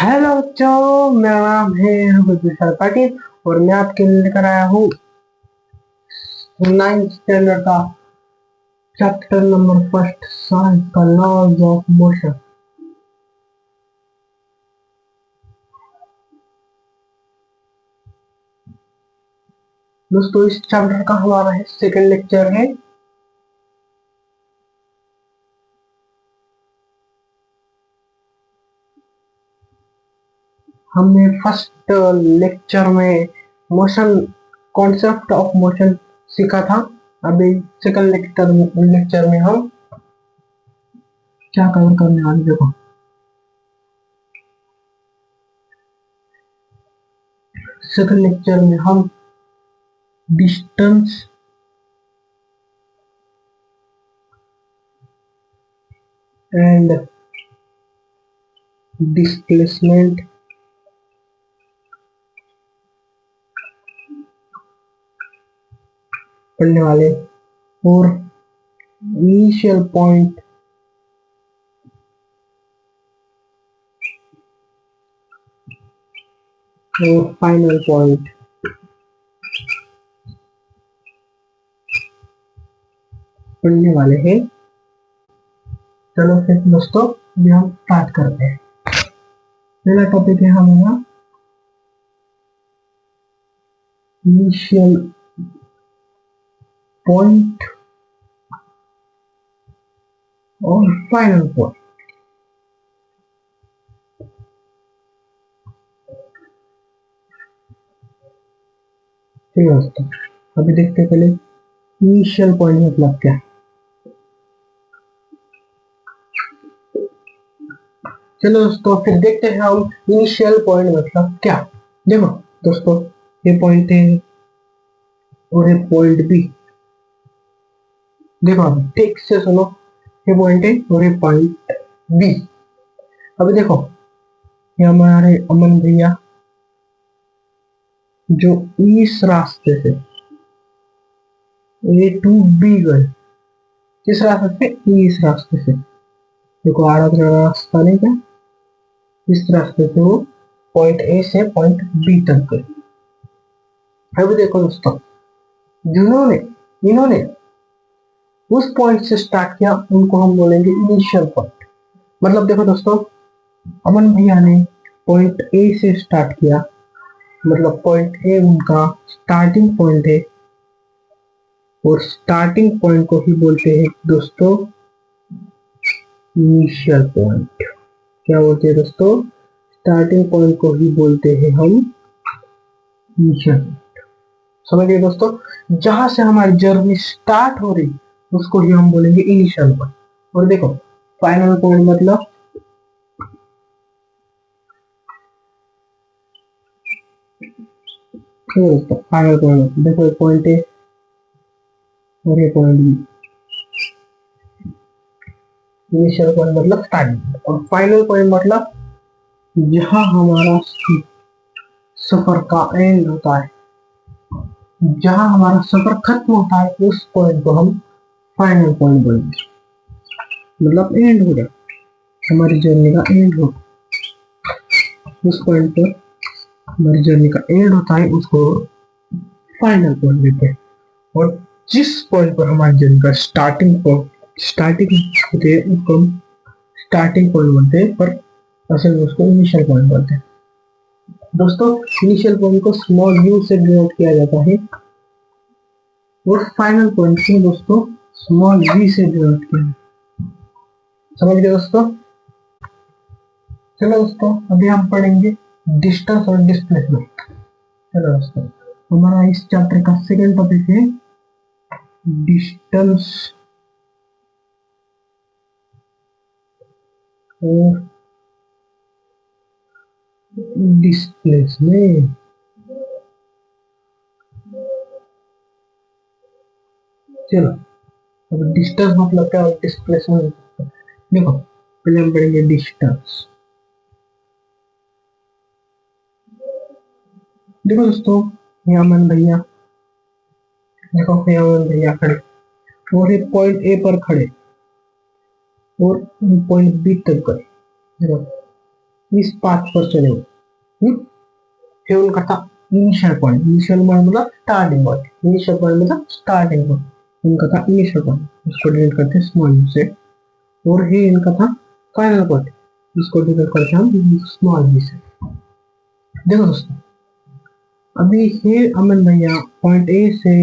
Hello बच्चों, मेरा नाम है विशाल पाटिल और मैं आपके लिए लेकर आया हूँ 9th स्टैंडर्ड का चैप्टर नंबर फर्स्ट साइंस का लॉज ऑफ मोशन। दोस्तों, इस चैप्टर का हमारा सेकंड लेक्चर है। हमने फर्स्ट लेक्चर में मोशन, कॉन्सेप्ट ऑफ मोशन सीखा था। अभी सेकंड लेक्चर में हम क्या कवर करने वाले, देखो। सेकंड लेक्चर में हम डिस्टेंस एंड डिस्प्लेसमेंट पढ़ने वाले और इनिशियल पॉइंट और फाइनल पॉइंट पढ़ने वाले हैं। चलो फिर दोस्तों, अभी हम स्टार्ट करते हैं। पहला टॉपिक है हमारा इनिशियल पॉइंट और फाइनल पॉइंट। ठीक है दोस्तों, अभी देखते हैं पहले इनिशियल पॉइंट मतलब क्या। चलो दोस्तों, फिर देखते हैं हम इनिशियल पॉइंट मतलब क्या। देखो दोस्तों, ये पॉइंट है और ये पॉइंट बी। देखो अभी ठीक से सुनो, ये पॉइंट है और ये पॉइंट बी। अभी देखो, ये हमारे अमन भैया जो इस रास्ते से ए टू बी गए, किस रास्ते से, इस रास्ते से। देखो आड़ा रास्ता नहीं था, इस रास्ते से वो पॉइंट ए से पॉइंट बी तक गए। अभी देखो दोस्तों, जिन्होंने इन्होंने उस पॉइंट से स्टार्ट किया उनको हम बोलेंगे इनिशियल पॉइंट। मतलब देखो दोस्तों, अमन भैया ने पॉइंट ए से स्टार्ट किया, मतलब पॉइंट ए उनका स्टार्टिंग पॉइंट है और स्टार्टिंग पॉइंट को ही बोलते हैं दोस्तों इनिशियल पॉइंट। क्या बोलते हैं दोस्तों, स्टार्टिंग पॉइंट को ही बोलते हैं हम इनिशियल। समझ गए दोस्तों, जहां से हमारी जर्नी स्टार्ट हो रही उसको ही हम बोलेंगे इनिशियल पॉइंट। और देखो फाइनल पॉइंट मतलब दोस्तों, फाइनल पॉइंट देखो, पॉइंट ए और ये पॉइंट बी। इनिशियल पॉइंट मतलब स्टार्टिंग और फाइनल पॉइंट मतलब जहां हमारा सफर का एंड होता है, जहां हमारा सफर खत्म होता है उस पॉइंट को हम फाइनल पॉइंट बोलेंगे। मतलब एंड हो गया, हमारी जर्नी का एंड हो, उस पॉइंट पर हमारी जर्नी का एंड होता है उसको फाइनल पॉइंट देते हैं। और जिस पॉइंट पर हमारी जर्नी का स्टार्टिंग होते हैं उसको हम स्टार्टिंग पॉइंट बोलते हैं, पर असल में उसको इनिशियल पॉइंट बोलते हैं। दोस्तों, इनिशियल पॉइंट को स्मॉल यू से डिनोट किया जाता है और फाइनल पॉइंट को दोस्तों स्मॉल वी से डिनोट किया जाता है। समझ गए दोस्तों। चलो दोस्तों, अभी हम पढ़ेंगे डिस्टेंस और डिस्प्लेसमेंट। चलो दोस्तों, हमारा इस चैप्टर का सेकंड टॉपिक है डिस्टेंस और डिस्प्लेसमेंट। चलो, अब डिस्टेंस मतलब क्या और डिस्प्लेसमेंट, देखो पहले हम पढ़ेंगे डिस्टेंस। देखो दोस्तों, यामन भैया, देखो यामन भैया खड़े और एक पॉइंट ए पर खड़े और पॉइंट बी तक गए। देखो इस पाथ पर चले वो। फिर उनका था इनिशियल पॉइंट। इनिशियल पॉइंट मतलब स्टार्टिंग पॉइंट। इनिशियल पॉइंट मतलब स्टार्टिंग पॉइंट। उनका था इनिशियल पॉइंट, उसको डिनोट करते हैं स्मॉल यू से। और ये इनका था फाइनल पॉइंट, इसको डिनोट करते हैं हम स्मॉल बी से। देखो दोस्तों, अभी ये अमन भैया पॉइंट ए से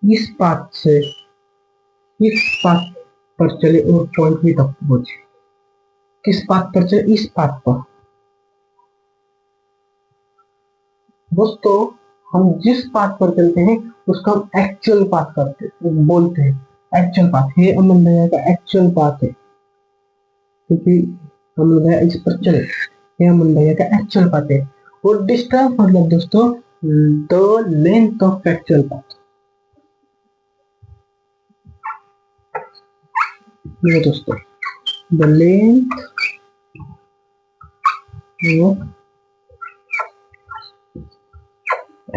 इस पाथ से इस पाथ पर चले और पॉइंट बी तक पहुंचे। किस पाथ पर चले? इस पाथ पर। दोस्तों, हम जिस पाथ पर चलते हैं उसका हम एक्चुअल पाथ बोलते हैं एक्चुअल पाथ। ये अमन भैया का एक्चुअल पाथ है, क्योंकि अमन भैया इस पर चले, ये अमन भैया का एक्चुअल पाथ है। और डिस्टेंस मतलब दोस्तों the length of actual path. ये दोस्तों the length of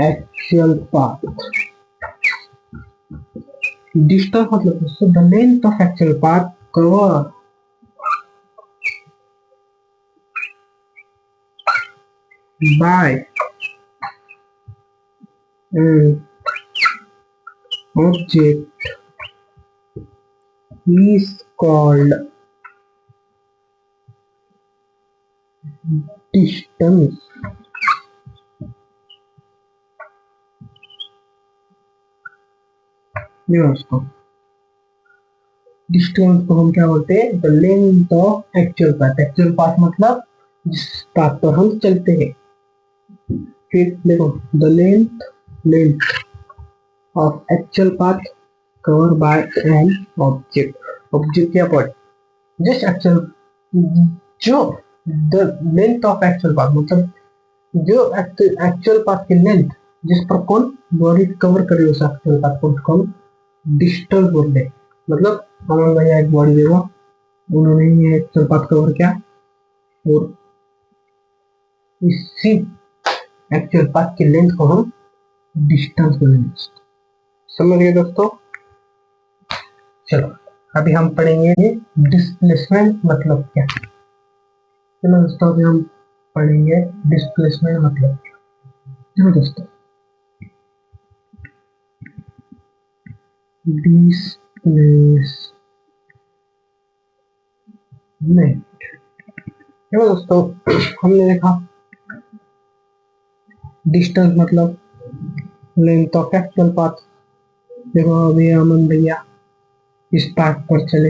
actual path. Distance मतलब दोस्तों the length of actual path cover by an object is called distance। ये दोस्तों, डिस्टेंस को हम क्या बोलते हैं? The length of actual path. Actual path मतलब जिस पाथ पर हम चलते हैं। फिर देखो, the length of actual path cover by an object. Object क्या पॉइंट? जिस एक्चुअल जो the length of actual path मतलब जो एक्चुअल पाथ की लेंथ जिस पर कौन बॉडी कवर करे उस एक्चुअल पाथ को उसको हम डिस्टेंस बोलते हैं। मतलब हमारे भैया एक बॉडी देगा, उन्होंने ये एक्चुअल पाथ कवर किया और इसी एक्चुअल पाथ की लेंथ को हम डिस्टेंस बोलेंगे। समझ गए दोस्तों? चलो अभी हम पढ़ेंगे डिस्प्लेसमेंट मतलब क्या। चलो दोस्तों, अभी हम पढ़ेंगे डिस्प्लेसमेंट मतलब क्या। चलो दोस्तों, डिस्प्लेसमेंट, चलो दोस्तों, हमने देखा डिस्टेंस मतलब लेंथ ऑफ एक्चुअल पाथ। देखो अभी अमन भैया इस पाथ पर चले,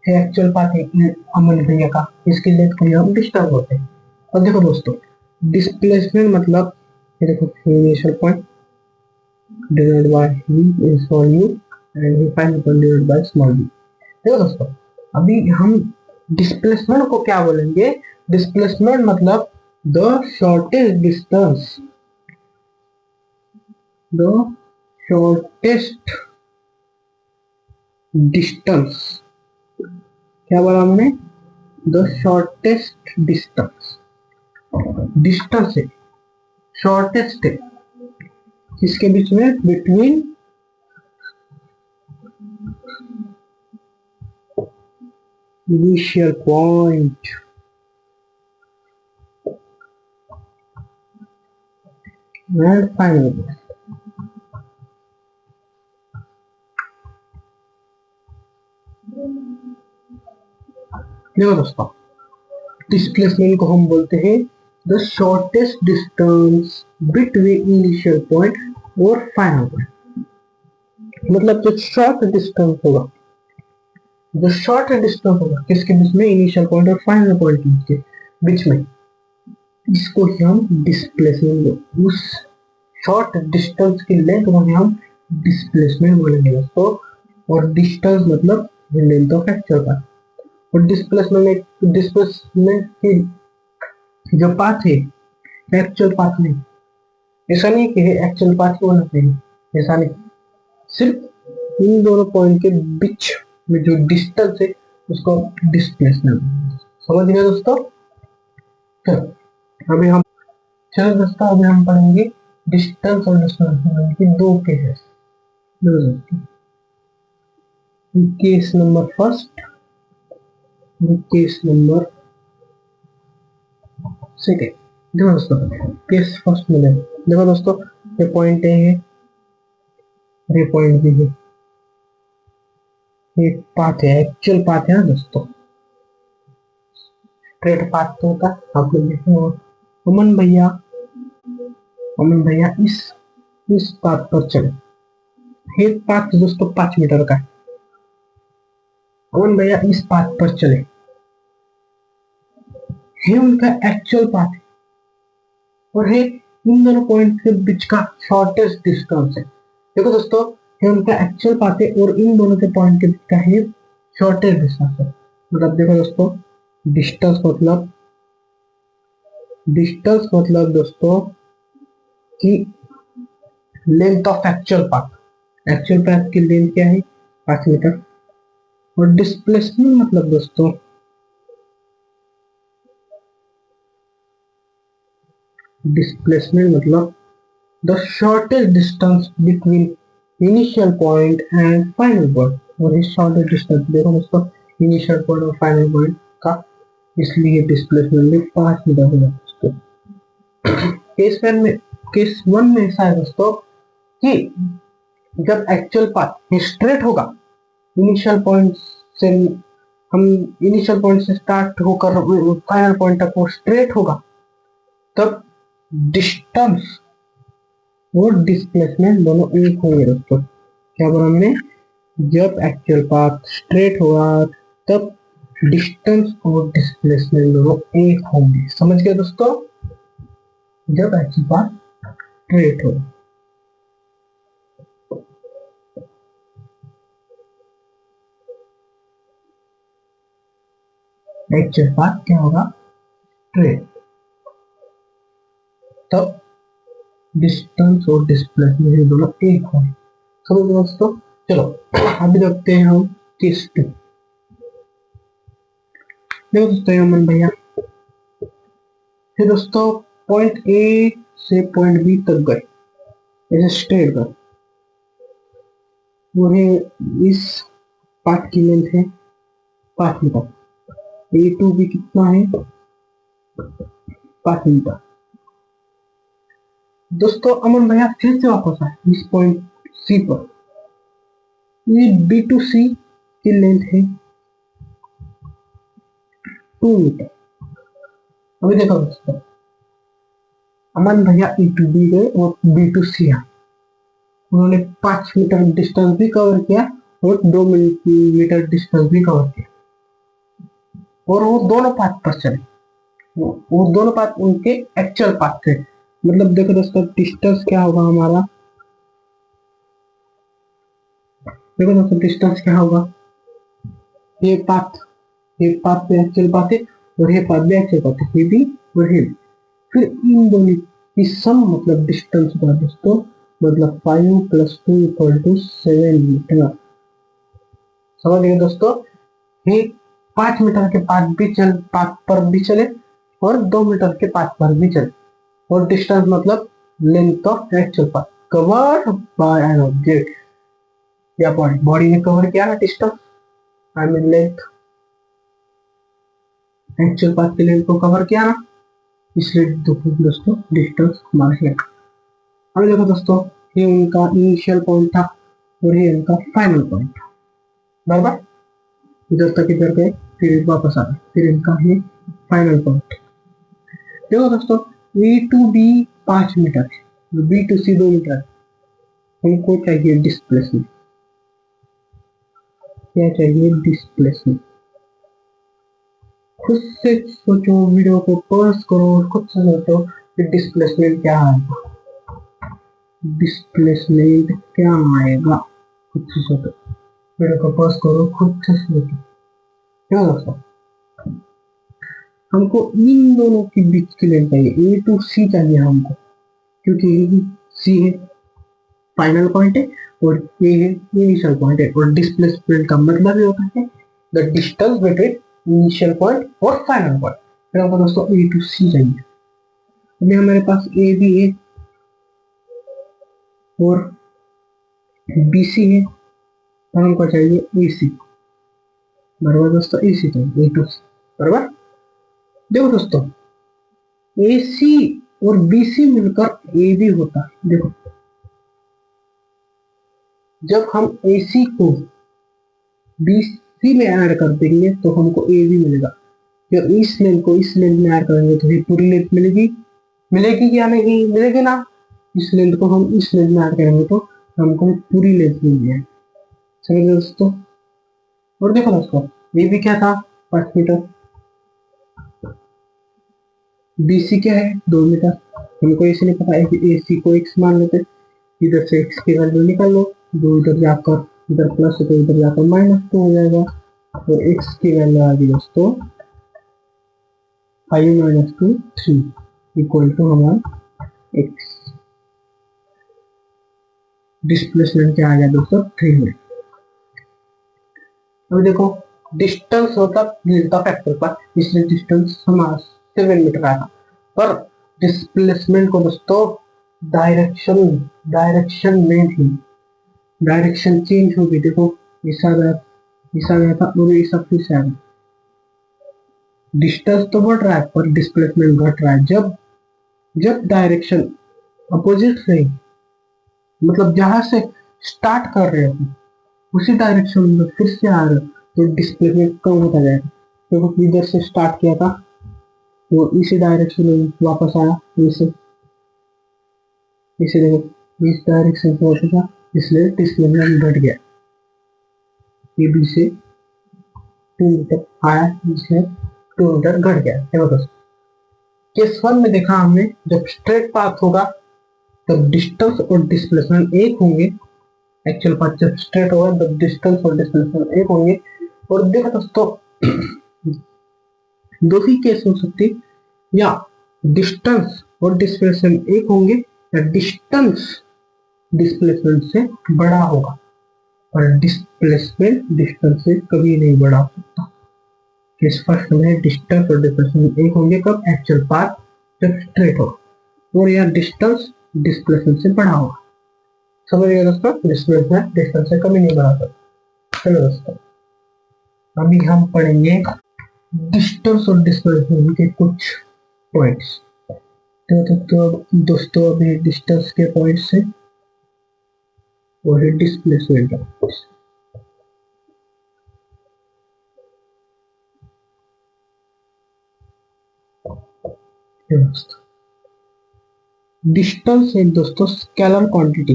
एक्चुअल पाथ है अमन भैया का, इसकी लेंथ को हम डिस्टेंस बोलते हैं। और देखो दोस्तों, डिस्प्लेसमेंट मतलब ये देखो initial point divide by v small u and final point divide by small v। देखो दोस्तों, अभी हम डिस्प्लेसमेंट को क्या बोलेंगे? डिस्प्लेसमेंट मतलब the shortest distance, the shortest distance. क्या बोला हमने? The shortest distance. डिस्टेंस है, शॉर्टेस्ट है किसके बीच में? Between initial point and final point. देखो दोस्तों, डिस्प्लेसमेंट को हम बोलते हैं the shortest distance between initial point और फाइनल पॉइंट। मतलब जो शॉर्ट डिस्टेंस होगा, जो शॉर्ट डिस्टेंस होगा किसके बीच में? इनिशियल पॉइंट और फाइनल पॉइंट के बीच में, इसको ही हम डिस्प्लेसमेंट, उस शॉर्ट डिस्टेंस की लेंथ को हम डिस्प्लेसमेंट बोलेंगे दोस्तों। और डिस्टेंस मतलब लेंथ ऑफ एक्चुअल पाथ। और डिस्प्लेसमेंट की जो पाथ है एक्चुअल पाथ नहीं, ऐसा नहीं कि एक्चुअल पाथ ही होना चाहिए, ऐसा नहीं। सिर्फ इन दोनों पॉइंट के बीच में जो डिस्टेंस है उसको डिस्प्लेसमेंट। समझ गए दोस्तों? चलो अभी हम चलो दोस्तों, अभी हम पढ़ेंगे डिस्टेंस और डिस्प्लेसमेंट की दो cases. Case number first, case number second. देखो दोस्तों, केस फर्स्ट में देखो दोस्तों, ये पॉइंट ए है, ये पॉइंट बी है, ये पाथ है, एक्चुअल पाथ है ना दोस्तों, स्ट्रेट पाथ तो होता है आप लोग देखे हो। अमन भैया, अमन भैया इस पाथ पर चले। ये पाथ दोस्तों 5 मीटर का है। अमन भैया इस पाथ पर चले, ये उनका एक्चुअल पाथ है और ये इन दोनों पॉइंट के बीच का शॉर्टेस्ट डिस्टेंस है। देखो दोस्तों, ये उनका एक्चुअल पाथ है और इन दोनों के पॉइंट के बीच का है शॉर्टेस्ट डिस्टेंस है। मतलब देखो दोस्तों, डिस्टेंस मतलब दोस्तों कि लेंथ ऑफ एक्चुअल पाथ की लेंथ क्या है, 5 मीटर। और डिस्प्लेसमेंट मतलब दोस्तों, डिस्प्लेसमेंट मतलब the shortest distance between initial point and final point. और इस शॉर्टेस्ट डिस्टेंस देखो दोस्तों, इनिशियल पॉइंट और फाइनल पॉइंट का, इसलिए डिस्प्लेसमेंट भी 5 मीटर हो जाता है। केस वन में ऐसा है दोस्तों कि जब एक्चुअल पाथ स्ट्रेट होगा, इनिशियल पॉइंट से हम इनिशियल पॉइंट से स्टार्ट होकर फाइनल पॉइंट तक वो स्ट्रेट होगा, तब डिस्टेंस और डिस्प्लेसमेंट दोनों एक होंगे दोस्तों। क्या बोला मैंने, जब एक्चुअल पाथ स्ट्रेट होगा तब डिस्टेंस और डिस्प्लेसमेंट दोनों एक होंगे। समझ गए दोस्तों, जब एक्चुअल पाथ स्ट्रेट होगा। एक्चुअल पाथ क्या होगा, स्ट्रेट, तब डिस्टेंस और डिस्प्लेसमेंट दोनों एक होंगे। समझ गए दोस्तों। चलो अभी देखते हैं हम केस टू। देखो दोस्तों, अमन भैया फिर दोस्तों पॉइंट ए से पॉइंट बी तक गए, ऐसे स्ट्रेट गए। उन्हें इस पाथ की लेंथ है 5 मीटर। ए टू बी कितना है, 5 मीटर। दोस्तों अमन भैया फिर से वापस आए इस पॉइंट सी पर। ये बी टू सी की लेंथ है 2 मीटर। अभी देखो दोस्तों, अमन भैया ए टू बी गए और बी टू सी आए। उन्होंने 5 मीटर डिस्टेंस भी कवर किया और 2 मीटर डिस्टेंस भी कवर किया, और वो दोनों पाथ पर चले। वो दोनों पाथ उनके एक्चुअल पाथ थे। मतलब देखो दोस्तों, डिस्टेंस क्या होगा हमारा, देखो दोस्तों डिस्टेंस क्या होगा, ये पाथ, ये पाथ पे एक्चुअल पाथ है और ये पाथ भी एक्चुअल पाथ है, ये भी और ये भी। फिर इन दोनों की सम मतलब डिस्टेंस होगा दोस्तों, मतलब 5 + 2 = 7 मीटर। समझ गए दोस्तों, ये 5 मीटर के पाथ पर भी चले और 2 मीटर के पाथ पर भी चले। और डिस्टेंस मतलब length of actual path covered by an object, या बॉडी ने कवर किया ना distance, I mean length, actual path की लेंथ को कवर किया ना, इसलिए दोस्तों डिस्टेंस हमारा है। अब देखो दोस्तों, ये उनका इनिशियल पॉइंट था और ये उनका फाइनल पॉइंट था, बराबर। इधर तक इधर गए, फिर वापस आ गए, फिर इनका ये फाइनल पॉइंट। देखो दोस्तों, ए टू बी 5 मीटर है, बी टू सी 2 मीटर है। हमको चाहिए डिस्प्लेसमेंट, क्या चाहिए, डिस्प्लेसमेंट। खुद से सोचो, वीडियो को पॉज करो और खुद से सोचो कि डिस्प्लेसमेंट क्या आएगा, डिस्प्लेसमेंट क्या आएगा, खुद से सोचो। वीडियो को पॉज करो, खुद से सोचो। क्या दोस्तों, हमको इन दोनों के बीच की लेंथ चाहिए, ए टू सी चाहिए हमको, क्योंकि सी है फाइनल पॉइंट है और ए है इनिशियल पॉइंट है। और डिस्प्लेसमेंट का मतलब ये होता है the distance between initial point और फाइनल पॉइंट। फिर हमको दोस्तों ए टू सी चाहिए। अभी हमारे पास ए बी है और बी सी है, और हमको चाहिए ए सी, बराबर दोस्तों, ए सी चाहिए, ए टू सी, बराबर। देखो दोस्तों, AC और BC मिलकर AB होता है। देखो, जब हम AC को BC में ऐड कर देंगे तो हमको AB मिलेगा। जब इस लेंथ को इस लेंथ में ऐड करेंगे तो ये पूरी लेंथ मिलेगी। मिलेगी या नहीं मिलेगी ना। इस लेंथ को हम इस लेंथ में ऐड करेंगे तो हमको पूरी लेंथ मिल जाएगी। समझ गए दोस्तों। और देखो दोस्तों, ये भी क्या था, 5 मीटर। BC क्या है, 2 मीटर। हमको इसलिए पता है कि AC को x मान लेते, इधर से x की वैल्यू निकाल लो, 2 इधर जाकर, इधर प्लस है तो इधर जाकर -2 हो जाएगा। तो x की वैल्यू आ गई दोस्तों 5 - 2 3 इक्वल टू हमारा x। डिस्प्लेसमेंट क्या आ गया दोस्तों, 3 में। अब देखो, डिस्टेंस मतलब मिलता फैक्टर पर, इसलिए डिस्टेंस हमारा 7 मीटर आया। पर डिस्प्लेसमेंट को दोस्तों डायरेक्शन डायरेक्शन में थी, डायरेक्शन चेंज हो गई। देखो, ऐसा गया था और ऐसा फिर से आ गया। डिस्टेंस तो बढ़ रहा है पर डिस्प्लेसमेंट घट रहा है। जब जब डायरेक्शन अपोजिट रही, मतलब जहां से स्टार्ट कर रहे हो उसी डायरेक्शन में फिर से आ रहे हो तो डिस्प्लेसमेंट कम होता जाएगा। देखो, इधर से स्टार्ट किया था तो इसी डायरेक्शन में वापस आया, इसे इसे देखो इस डायरेक्शन से वापस आया, इसलिए डिस्प्लेसमेंट घट गया। ये बी से 2 मीटर आया, इसलिए 2 मीटर घट गया। देखो दोस्तों, केस 1 में देखा हमने, जब स्ट्रेट पाथ होगा तब डिस्टेंस और डिस्प्लेसमेंट एक होंगे। एक्चुअल पाथ जब स्ट्रेट होगा तब डिस्टेंस और डिस्प्लेसमेंट एक होंगे। और देखो दोस्तों, दो ही केस हो सकते, या डिस्टेंस और डिस्प्लेसमेंट एक होंगे या डिस्टेंस डिस्प्लेसमेंट से बड़ा होगा, और डिस्प्लेसमेंट डिस्टेंस से कभी नहीं बड़ा हो सकता। केस फर्स्ट में डिस्टेंस और डिस्प्लेसमेंट एक होंगे कब, एक्चुअल पाथ जब स्ट्रेट हो, और यह डिस्टेंस डिस्प्लेसमेंट से बड़ा होगा। समझ गए दोस्तों, डिस्प्लेसमेंट डिस्टेंस से कभी नहीं बढ़ा सकता। चलो दोस्तों, अभी हम पढ़ेंगे डिस्टेंस और डिस्प्लेसमेंट के कुछ पॉइंट्स। तो दोस्तों अभी डिस्टेंस के पॉइंट्स है और डिस्प्लेसमेंट का पॉइंट्स। डिस्टेंस एक दोस्तों स्केलर क्वांटिटी।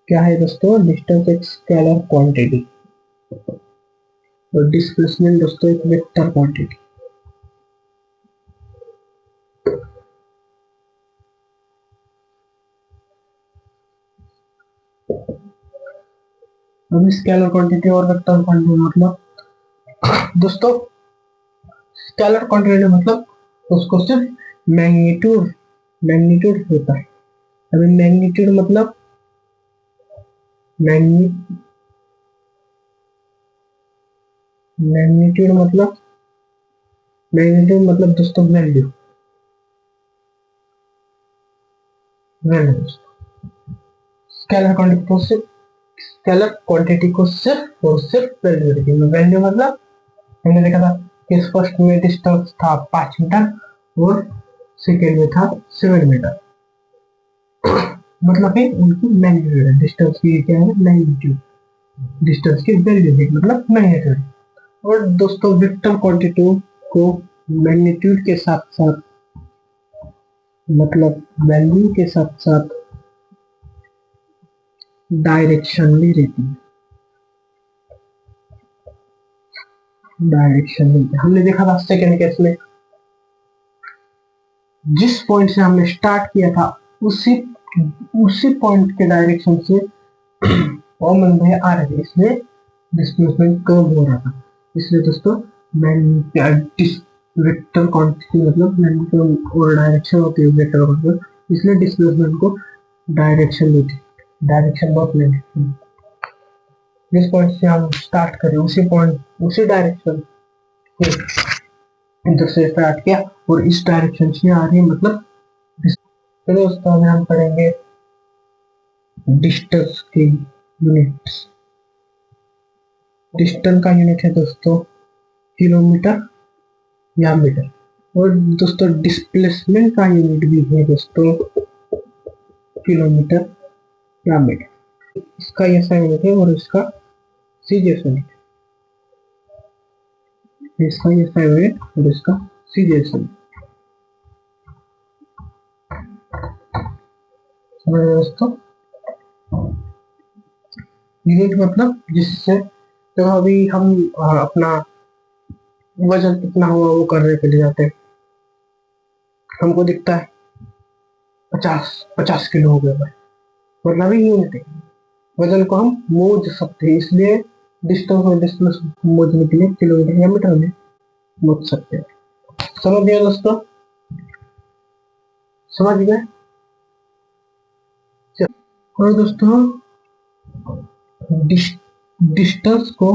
क्या है दोस्तों, डिस्टेंस एक स्केलर क्वांटिटी और डिस्प्लेसमेंट दोस्तों एक वेक्टर क्वांटिटी। अभी स्केलर क्वांटिटी और वेक्टर क्वांटिटी मतलब दोस्तों, स्केलर क्वांटिटी मतलब उसको सिर्फ मैग्नीट्यूड मैग्नीट्यूड होता है। अभी मैग्नीट्यूड मतलब मैग्नीट्यूड मतलब मैग्नीट्यूड मतलब दोस्तों वैल्यू। वैल्यू स्केलर क्वांटिटी को सिर्फ स्केलर क्वांटिटी को सिर्फ और सिर्फ वैल्यू देती है। वैल्यू मतलब हमने देखा था कि फर्स्ट में डिस्टेंस था 5 मीटर और सेकेंड में था 7 मीटर। मतलब है उनकी मैग्नीट्यूड है, डिस्टेंस की क्या है, मैग्नीट्यूड। डिस्टेंस की वैल्यू है मतलब मैग्नीट्यूड। और दोस्तों वेक्टर क्वांटिटी को मैग्नीट्यूड के साथ साथ, मतलब वैल्यू के साथ साथ डायरेक्शन भी रहती है। डायरेक्शन भी हमने देखा था सेकेंड केस में, जिस पॉइंट से हमने स्टार्ट किया था उसी उसी पॉइंट के डायरेक्शन से कॉमन में आ रहे थे, इसलिए डिस्प्लेसमेंट कम हो रहा था। इसलिए दोस्तों वेक्टर क्वांटिटी मतलब मैग्नीट्यूड और डायरेक्शन होती है वेक्टर क्वांटिटी, इसलिए डिस्प्लेसमेंट को डायरेक्शन देती है। डायरेक्शन बहुत लेती है। जिस पॉइंट से हम स्टार्ट करें उसी पॉइंट उसी डायरेक्शन इधर से स्टार्ट किया और इस डायरेक्शन से आ रही है, मतलब चलो दोस्तों अभी हम पढ़ेंगे डिस्टेंस की यूनिट्स। डिस्टेंस का यूनिट है दोस्तों किलोमीटर या मीटर। और दोस्तों डिस्प्लेसमेंट का यूनिट भी है दोस्तों किलोमीटर या मीटर। इसका ऐसा यूनिट है और इसका सीजीएस यूनिट, इसका ऐसा यूनिट और इसका सीजीएस यूनिट। समझ रहे दोस्तों? यूनिट मतलब जिससे तो अभी हम अपना वजन कितना हुआ वो करने के लिए जाते हैं, हमको दिखता है 50 किलो हो गया भाई, मतलब ही यूनिट है। वजन को हम मोज सकते हैं, इसलिए डिस्टेंस और डिस्टेंस मोजने के लिए किलोमीटर या मीटर में मोज सकते हैं। समझ गए दोस्तों? समझ गए? और दोस्तों डिस्टेंस को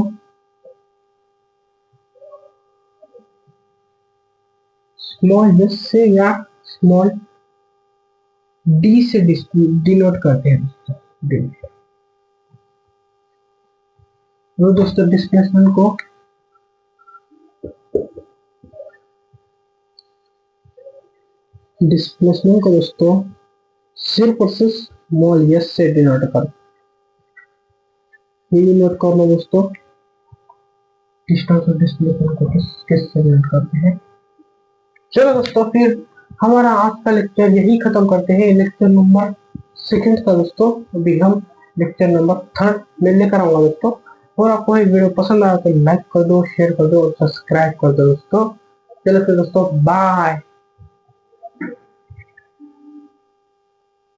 स्मॉल एस से या स्मॉल डी से डिनोट करते हैं दोस्तों, डी। और दोस्तों डिस्प्लेसमेंट को दोस्तों सिर्फ और सिर्फ स्मॉल एस से डिनोट कर, ये नोट कर लो दोस्तों। डिस्टेंस और डिस्प्लेसमेंट को किससे डिनोट करते हैं। चलो दोस्तों फिर हमारा आज का लेक्चर यही खत्म करते हैं, लेक्चर नंबर सेकंड का दोस्तों। अभी हम लेक्चर नंबर थर्ड में लेकर आऊंगा दोस्तों। और आपको ये वीडियो पसंद आया तो लाइक कर दो, शेयर कर दो और सब्सक्राइब कर दो दोस्तों। चलो फिर दोस्तों, बाय।